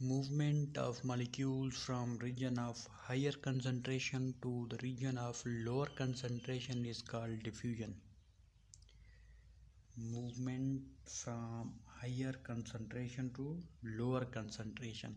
Movement of molecules from region of higher concentration to the region of lower concentration is called diffusion. Movement from higher concentration to lower concentration.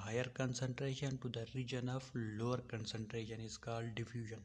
higher concentration to the region of lower concentration is called diffusion.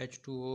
H2O